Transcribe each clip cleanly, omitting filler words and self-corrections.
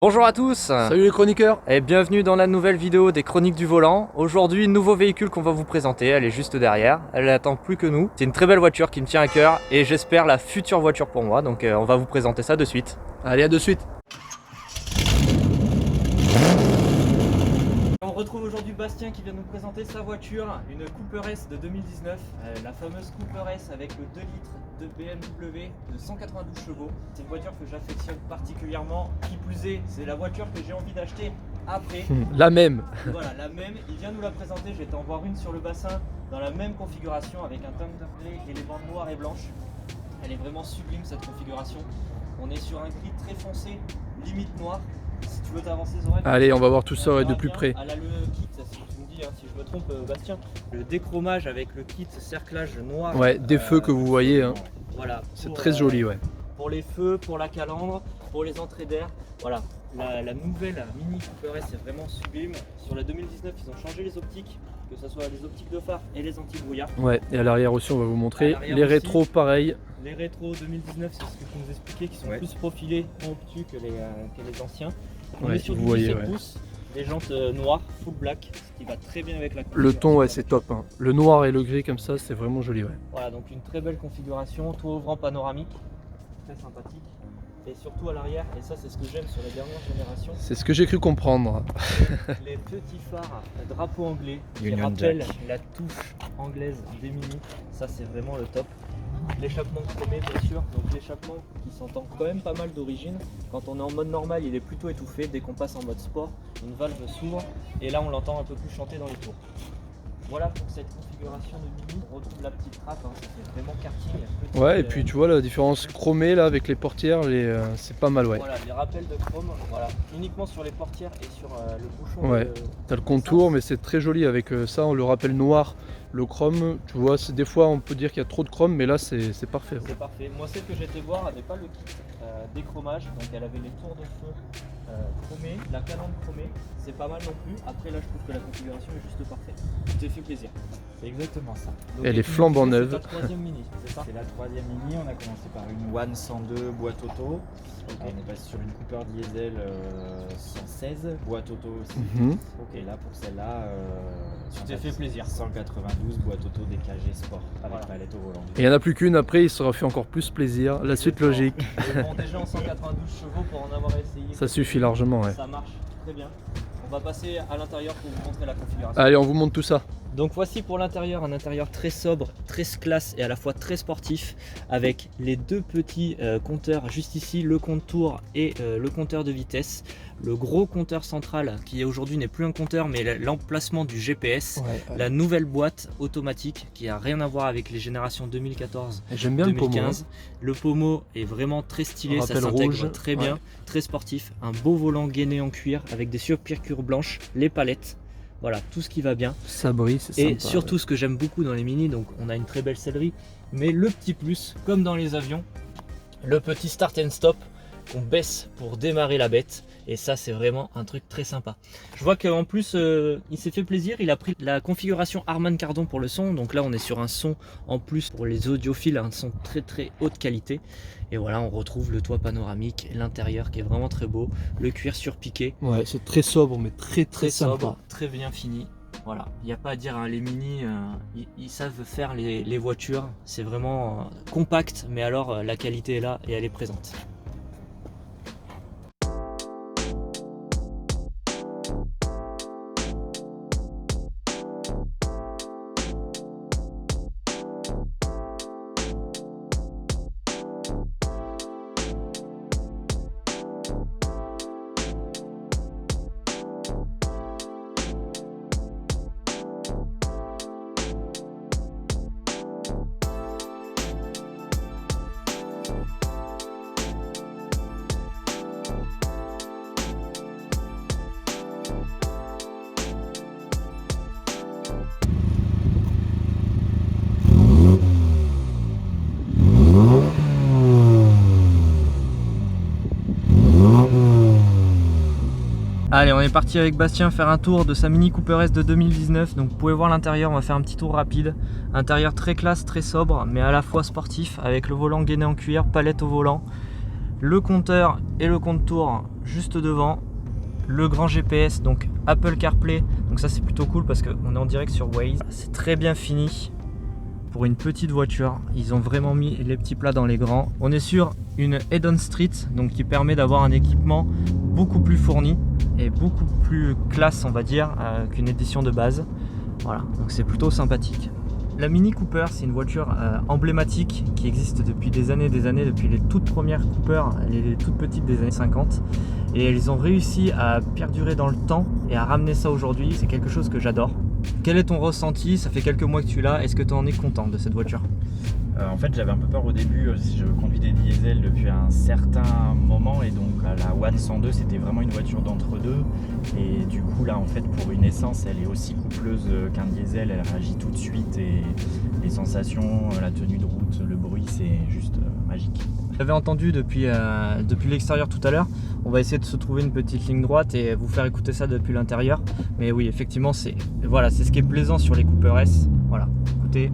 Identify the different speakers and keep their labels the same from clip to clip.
Speaker 1: Bonjour à tous.
Speaker 2: Salut les chroniqueurs.
Speaker 1: Et bienvenue dans la nouvelle vidéo des Chroniques du Volant. Aujourd'hui, nouveau véhicule qu'on va vous présenter, elle est juste derrière, elle attend plus que nous. C'est une très belle voiture qui me tient à cœur et j'espère la future voiture pour moi, donc on va vous présenter ça de suite.
Speaker 2: Allez, à de suite.
Speaker 1: On retrouve aujourd'hui Bastien qui vient nous présenter sa voiture, une Cooper S de 2019, la fameuse Cooper S avec le 2 litres de BMW de 192 chevaux. C'est une voiture que j'affectionne particulièrement, qui plus est, c'est la voiture que j'ai envie d'acheter après.
Speaker 2: La même.
Speaker 1: Voilà, la même, il vient nous la présenter, j'ai été en voir une sur le bassin dans la même configuration avec un Thunderplay et les bandes noires et blanches. Elle est vraiment sublime cette configuration. On est sur un gris très foncé, limite noir. Si tu veux t'avancer Zoran.
Speaker 2: Allez, on va voir tout ça de plus près.
Speaker 1: Elle a le kit, si tu me dis si je me trompe Bastien, le déchromage avec le kit cerclage noir.
Speaker 2: Ouais, des feux que vous voyez. Hein.
Speaker 1: Voilà.
Speaker 2: C'est très joli, ouais.
Speaker 1: Pour les feux, pour la calandre, pour les entrées d'air. Voilà. La nouvelle Mini Cooper S est vraiment sublime. Sur la 2019, ils ont changé les optiques, que ce soit les optiques de phare et les anti-brouillard.
Speaker 2: Ouais, et à l'arrière aussi, on va vous montrer. Les rétros, pareil.
Speaker 1: Les rétros 2019, c'est ce que tu nous expliquais, qui sont plus profilés en obtus que les anciens. On est sur du 17 pouces, des jantes noires, full black, ce qui va très bien avec la couleur.
Speaker 2: Le ton, ouais, c'est top. Hein. Le noir et le gris comme ça, c'est vraiment joli, ouais.
Speaker 1: Voilà, donc une très belle configuration, toit ouvrant panoramique, très sympathique. Et surtout à l'arrière, et ça c'est ce que j'aime sur la dernière génération.
Speaker 2: C'est ce que j'ai cru comprendre.
Speaker 1: Les petits phares drapeau anglais qui
Speaker 3: Union
Speaker 1: rappellent
Speaker 3: Jack.
Speaker 1: la touche anglaise des Mini, ça c'est vraiment le top. L'échappement chromé bien sûr, donc l'échappement qui s'entend quand même pas mal d'origine. Quand on est en mode normal il est plutôt étouffé, dès qu'on passe en mode sport, une valve s'ouvre et là on l'entend un peu plus chanter dans les tours. Voilà pour cette configuration de Mini, on retrouve la petite trappe, hein, ça fait vraiment karting.
Speaker 2: Ouais, et puis tu vois la différence chromée là avec les portières, c'est pas mal, ouais.
Speaker 1: Voilà, les rappels de chrome, voilà, uniquement sur les portières et sur le bouchon.
Speaker 2: Ouais, t'as le contour, mais c'est très joli avec ça, on le rappelle noir, le chrome, tu vois, des fois on peut dire qu'il y a trop de chrome, mais là c'est parfait. Ouais.
Speaker 1: C'est parfait. Moi, celle que j'étais voir n'avait pas le kit déchromage, donc elle avait les tours de feu chromés, la calandre chromée, c'est pas mal non plus. Après, là, je trouve que la configuration est juste parfaite. Tu t'es fait plaisir.
Speaker 3: C'est exactement ça.
Speaker 1: Donc,
Speaker 2: Elle est flambant neuve.
Speaker 1: C'est ta troisième Mini, c'est ça?
Speaker 3: C'est la troisième Mini, on a commencé par une One 102 boîte auto. On est passé sur une Cooper Diesel 116 boîte auto aussi. Et là pour celle-là,
Speaker 1: tu t'es fait plaisir.
Speaker 3: 192 boîte auto DKG Sport avec palette au volant.
Speaker 2: Et il n'y en a plus qu'une, après il sera fait encore plus plaisir, la suite logique.
Speaker 1: Bon, déjà en 192 chevaux pour en avoir essayé.
Speaker 2: Ça suffit largement, ouais.
Speaker 1: Ça marche très bien. On va passer à l'intérieur pour vous montrer la configuration.
Speaker 2: Allez, on vous montre tout ça.
Speaker 1: Donc voici pour l'intérieur, un intérieur très sobre, très classe et à la fois très sportif, avec les deux petits compteurs juste ici, le compte-tour et le compteur de vitesse. Le gros compteur central qui aujourd'hui n'est plus un compteur mais l'emplacement du GPS, la nouvelle boîte automatique qui a rien à voir avec les générations 2014.
Speaker 2: J'aime bien
Speaker 1: 2015.
Speaker 2: le pommeau.
Speaker 1: Le pommeau est vraiment très stylé, ça s'intègre
Speaker 2: rouge,
Speaker 1: très bien, très sportif. Un beau volant gainé en cuir avec des surpiqûres blanches, les palettes. Voilà, tout ce qui va bien.
Speaker 2: Ça brille, c'est sympa.
Speaker 1: Et surtout ce que j'aime beaucoup dans les Mini, donc on a une très belle sellerie, mais le petit plus, comme dans les avions, le petit start and stop qu'on baisse pour démarrer la bête. Et ça c'est vraiment un truc très sympa. Je vois qu'en plus il s'est fait plaisir, il a pris la configuration Harman Kardon pour le son. Donc là on est sur un son en plus pour les audiophiles, un son très haute qualité. Et voilà, on retrouve le toit panoramique, l'intérieur qui est vraiment très beau, le cuir surpiqué.
Speaker 2: Ouais, c'est très sobre mais très sympa.
Speaker 1: Sobre, très bien fini. Voilà, il n'y a pas à dire, hein, les Mini, ils savent faire les voitures. C'est vraiment compact, mais alors la qualité est là et elle est présente. Allez, on est parti avec Bastien faire un tour de sa Mini Cooper S de 2019. Donc vous pouvez voir l'intérieur, on va faire un petit tour rapide. Intérieur très classe, très sobre, mais à la fois sportif, avec le volant gainé en cuir, palette au volant. Le compteur et le compte-tour juste devant, le grand GPS, donc Apple CarPlay. Donc ça c'est plutôt cool parce qu'on est en direct sur Waze. C'est très bien fini pour une petite voiture. Ils ont vraiment mis les petits plats dans les grands. On est sur une Head-On Street, donc qui permet d'avoir un équipement beaucoup plus fourni et beaucoup plus classe, on va dire, qu'une édition de base. Voilà, donc c'est plutôt sympathique. La Mini Cooper, c'est une voiture emblématique qui existe depuis des années, depuis les toutes premières Cooper, les toutes petites des années 50. Et ils ont réussi à perdurer dans le temps et à ramener ça aujourd'hui. C'est quelque chose que j'adore. Quel est ton ressenti? Ça fait quelques mois que tu l'as. Est-ce que tu en es content de cette voiture?
Speaker 3: En fait, j'avais un peu peur au début, si je conduis des diesels depuis un certain moment, et donc la One 102 c'était vraiment une voiture d'entre-deux, et du coup là en fait pour une essence elle est aussi coupleuse qu'un diesel, elle réagit tout de suite, et les sensations, la tenue de route, le bruit, c'est juste magique.
Speaker 1: J'avais entendu depuis l'extérieur tout à l'heure. On va essayer de se trouver une petite ligne droite et vous faire écouter ça depuis l'intérieur. Mais oui, effectivement, c'est ce qui est plaisant sur les Cooper S. Voilà, écoutez.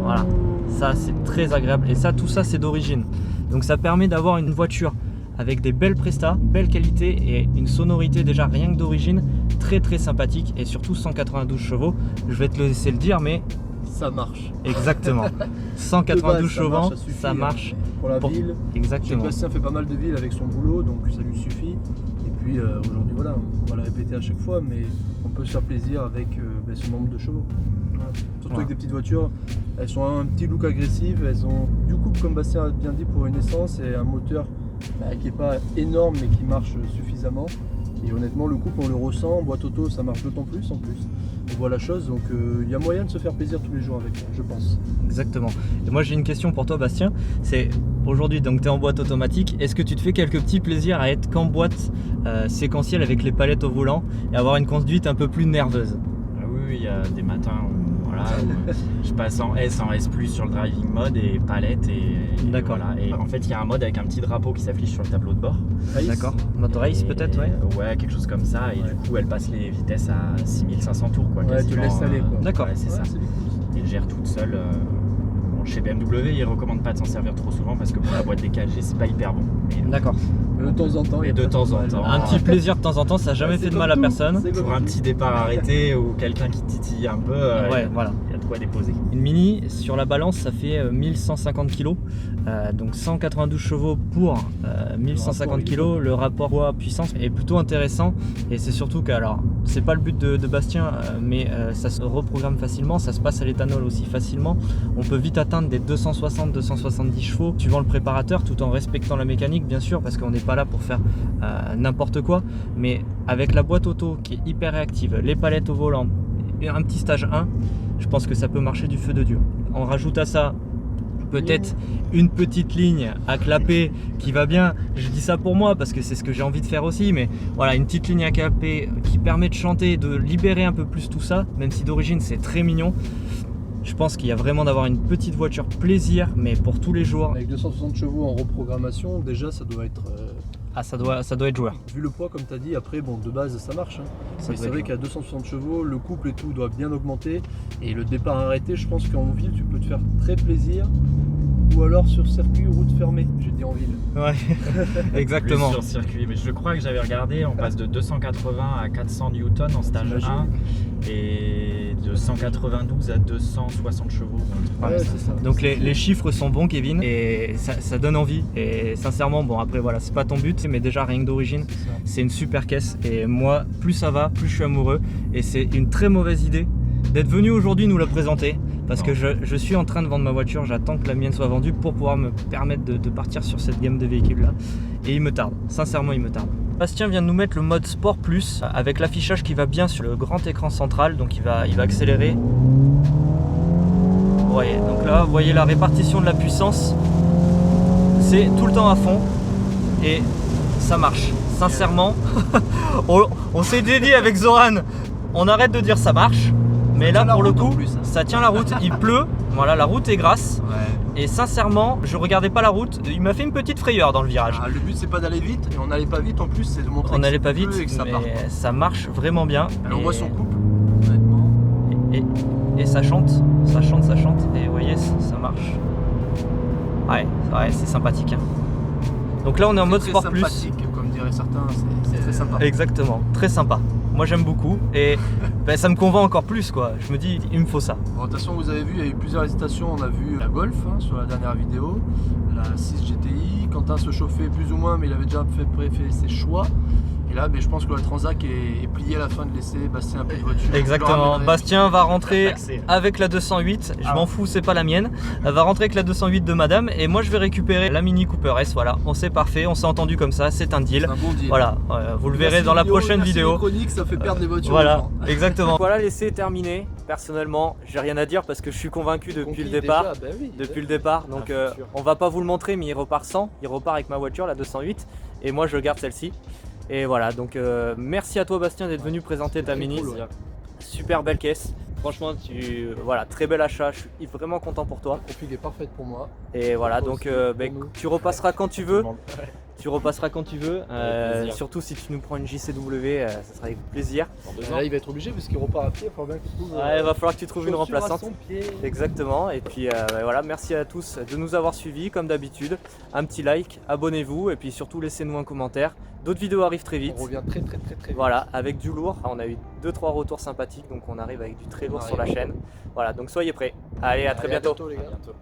Speaker 1: Voilà, ça c'est très agréable. Et ça, tout ça, c'est d'origine. Donc ça permet d'avoir une voiture avec des belles prestats, belle qualité et une sonorité déjà rien que d'origine très très sympathique, et surtout 192 chevaux. Je vais te laisser le dire, mais
Speaker 2: Ça marche.
Speaker 1: exactement. 192 chevaux, ça marche.
Speaker 2: Pour la ville.
Speaker 1: Exactement.
Speaker 2: Bastien fait pas mal de villes avec son boulot, donc ça lui suffit. Et puis aujourd'hui, voilà, on va le répéter à chaque fois, mais on peut se faire plaisir avec ce nombre de chevaux. Voilà. Surtout avec des petites voitures, elles ont un petit look agressif, elles ont du coup, comme Bastien a bien dit, pour une essence, et un moteur qui n'est pas énorme mais qui marche suffisamment. Et honnêtement, le couple, on le ressent. En boîte auto, ça marche d'autant plus en plus. On voit la chose, donc il y a moyen de se faire plaisir tous les jours avec, je pense.
Speaker 1: Exactement. Et moi j'ai une question pour toi, Bastien. C'est aujourd'hui, donc tu es en boîte automatique. Est-ce que tu te fais quelques petits plaisirs à être qu'en boîte séquentielle avec les palettes au volant et avoir une conduite un peu plus nerveuse?
Speaker 3: Oui, il y a des matins où, voilà, où je passe en S sur le driving mode et palette, et
Speaker 1: D'accord.
Speaker 3: voilà. Et en fait, il y a un mode avec un petit drapeau qui s'affiche sur le tableau de bord.
Speaker 1: D'accord. Mode race
Speaker 3: Et-
Speaker 1: peut-être, ouais.
Speaker 3: Ouais, quelque chose comme ça. Et
Speaker 2: Ouais.
Speaker 3: du coup, elle passe les vitesses à 6500 tours, quoi.
Speaker 2: Ouais, tu
Speaker 3: quasiment,
Speaker 2: laisses aller, quoi.
Speaker 1: D'accord.
Speaker 3: Ouais, c'est ça.
Speaker 2: Ouais, c'est cool.
Speaker 3: Elle gère toute seule. Bon, chez BMW, ils recommandent pas de s'en servir trop souvent parce que pour la boîte décalée, c'est pas hyper bon. Mais
Speaker 1: D'accord.
Speaker 2: Mais de temps en temps, il y a
Speaker 3: Et de
Speaker 2: pas
Speaker 3: temps en
Speaker 2: mal.
Speaker 3: temps.
Speaker 1: Un petit plaisir de temps en temps, ça n'a jamais
Speaker 2: C'est
Speaker 1: fait de
Speaker 2: comme
Speaker 1: mal à
Speaker 2: tout,
Speaker 1: personne.
Speaker 2: c'est comme
Speaker 3: pour un
Speaker 2: tout.
Speaker 3: petit départ arrêté ou quelqu'un qui titille un peu,
Speaker 1: Ouais, voilà.
Speaker 3: il y a de quoi déposer.
Speaker 1: Une Mini, sur la balance, ça fait 1150 kg, donc 192 chevaux pour 1150 kg. Le rapport poids-puissance est plutôt intéressant, et c'est surtout que, alors, c'est pas le but de Bastien, mais ça se reprogramme facilement, ça se passe à l'éthanol aussi facilement. On peut vite atteindre des 260-270 chevaux suivant le préparateur, tout en respectant la mécanique, bien sûr, parce qu'on n'est pas là pour faire n'importe quoi. Mais avec la boîte auto qui est hyper réactive, les palettes au volant, et un petit stage 1, je pense que ça peut marcher du feu de Dieu. On rajoute à ça peut-être une petite ligne à clapper qui va bien. Je dis ça pour moi parce que c'est ce que j'ai envie de faire aussi, mais voilà, une petite ligne à clapper qui permet de chanter, de libérer un peu plus tout ça, même si d'origine c'est très mignon. Je pense qu'il y a vraiment d'avoir une petite voiture plaisir, mais pour tous les jours.
Speaker 2: Avec 260 chevaux en reprogrammation, déjà ça doit être.
Speaker 1: Ah, ça doit être joueur.
Speaker 2: Vu le poids, comme tu as dit, après, bon, de base ça marche. Hein.
Speaker 1: Ça
Speaker 2: Mais
Speaker 1: doit
Speaker 2: c'est
Speaker 1: être
Speaker 2: vrai
Speaker 1: joueur.
Speaker 2: qu'à 260 chevaux, le couple et tout doit bien augmenter. Et le départ arrêté, je pense qu'en ville, tu peux te faire très plaisir. Ou alors sur circuit ou route fermée, j'ai dit en ville.
Speaker 1: Ouais, exactement.
Speaker 3: Plus sur circuit, mais je crois que j'avais regardé, on passe de 280 à 400 newtons en stage
Speaker 2: T'imagines
Speaker 3: 1 et de 192 à 260 chevaux.
Speaker 2: Ouais, c'est ça.
Speaker 1: Donc les chiffres sont bons, Kevin, et ça donne envie. Et sincèrement, bon après voilà, c'est pas ton but, mais déjà rien que d'origine,
Speaker 2: C'est ça.
Speaker 1: c'est une super caisse. Et moi, plus ça va, plus je suis amoureux. Et c'est une très mauvaise idée d'être venu aujourd'hui nous la présenter, parce que je suis en train de vendre ma voiture. J'attends que la mienne soit vendue pour pouvoir me permettre de partir sur cette gamme de véhicules là. Et il me tarde, sincèrement il me tarde. Bastien vient de nous mettre le mode Sport Plus avec l'affichage qui va bien sur le grand écran central, donc il va accélérer. Ouais, donc là vous voyez la répartition de la puissance, c'est tout le temps à fond et ça marche. Sincèrement, on s'est dit avec Zoran, on arrête de dire ça marche, mais là pour le coup ça tient la route. Il pleut, voilà, la route est grasse. Et sincèrement, je regardais pas la route, il m'a fait une petite frayeur dans le virage.
Speaker 2: Ah, le but c'est pas d'aller vite, et on n'allait pas vite en plus, c'est de montrer
Speaker 1: On
Speaker 2: que
Speaker 1: n'allait
Speaker 2: c'est
Speaker 1: pas
Speaker 2: bleu
Speaker 1: vite,
Speaker 2: et que ça
Speaker 1: mais
Speaker 2: part.
Speaker 1: ça marche vraiment bien.
Speaker 2: Alors on
Speaker 1: Et-
Speaker 2: voit son couple, honnêtement.
Speaker 1: et ça chante, et vous voyez, ça marche. Ouais, c'est sympathique. Hein. Donc là on est en mode
Speaker 2: Très
Speaker 1: sport plus.
Speaker 2: sympathique, comme diraient certains, c'est très sympa.
Speaker 1: Exactement, très sympa. Moi j'aime beaucoup et ben, ça me convainc encore plus quoi. Je me dis il me faut ça.
Speaker 2: Bon, de toute façon vous avez vu, il y a eu plusieurs hésitations. On a vu la Golf sur la dernière vidéo, la 6 GTI. Quentin se chauffait plus ou moins mais il avait déjà fait ses choix. Et là je pense que la Transac est pliée à la fin de laisser Bastien un peu de voiture.
Speaker 1: Exactement, Bastien va rentrer avec la 208, je m'en fous, c'est pas la mienne. Elle va rentrer avec la 208 de madame et moi je vais récupérer la Mini Cooper S, voilà. On s'est parfait, on s'est entendu comme ça, c'est un deal.
Speaker 2: C'est un bon deal.
Speaker 1: Voilà, vous le verrez dans la prochaine vidéo.
Speaker 2: Les chroniques, ça fait perdre des voitures.
Speaker 1: Voilà,
Speaker 2: aux gens.
Speaker 1: exactement. Voilà, l'essai est terminé. Personnellement, j'ai rien à dire parce que je suis convaincu depuis le départ.
Speaker 2: Déjà, oui,
Speaker 1: Depuis le départ, donc on va pas vous le montrer, mais il repart sans. Il repart avec ma voiture, la 208, et moi je garde celle-ci. Et voilà, donc merci à toi Bastien d'être venu présenter ta Mini.
Speaker 2: Cool, ouais.
Speaker 1: Super belle caisse. Franchement, voilà, très bel achat. Je suis vraiment content pour toi.
Speaker 2: La config est parfaite pour moi.
Speaker 1: Et voilà,
Speaker 2: Pour
Speaker 1: donc
Speaker 2: aussi, pour nous.
Speaker 1: tu repasseras quand tu veux.
Speaker 3: Ouais.
Speaker 1: Tu repasseras quand tu veux.
Speaker 3: plaisir.
Speaker 1: Surtout si tu nous prends une JCW, ça sera avec plaisir.
Speaker 2: Là, il va être obligé parce qu'il repart à pied. Il faut bien qu'il trouve.
Speaker 1: Ouais, il va falloir que tu trouves une
Speaker 2: chaussures à
Speaker 1: remplaçante.
Speaker 2: son pied.
Speaker 1: Exactement. Et puis voilà, merci à tous de nous avoir suivis comme d'habitude. Un petit like, abonnez-vous et puis surtout laissez-nous un commentaire. D'autres vidéos arrivent très vite.
Speaker 2: On revient très vite.
Speaker 1: Voilà, avec du lourd. On a eu 2-3 retours sympathiques, donc on arrive avec du très lourd sur la chaîne. Voilà, donc soyez prêts. Allez, à très bientôt.
Speaker 2: les gars.
Speaker 3: À bientôt.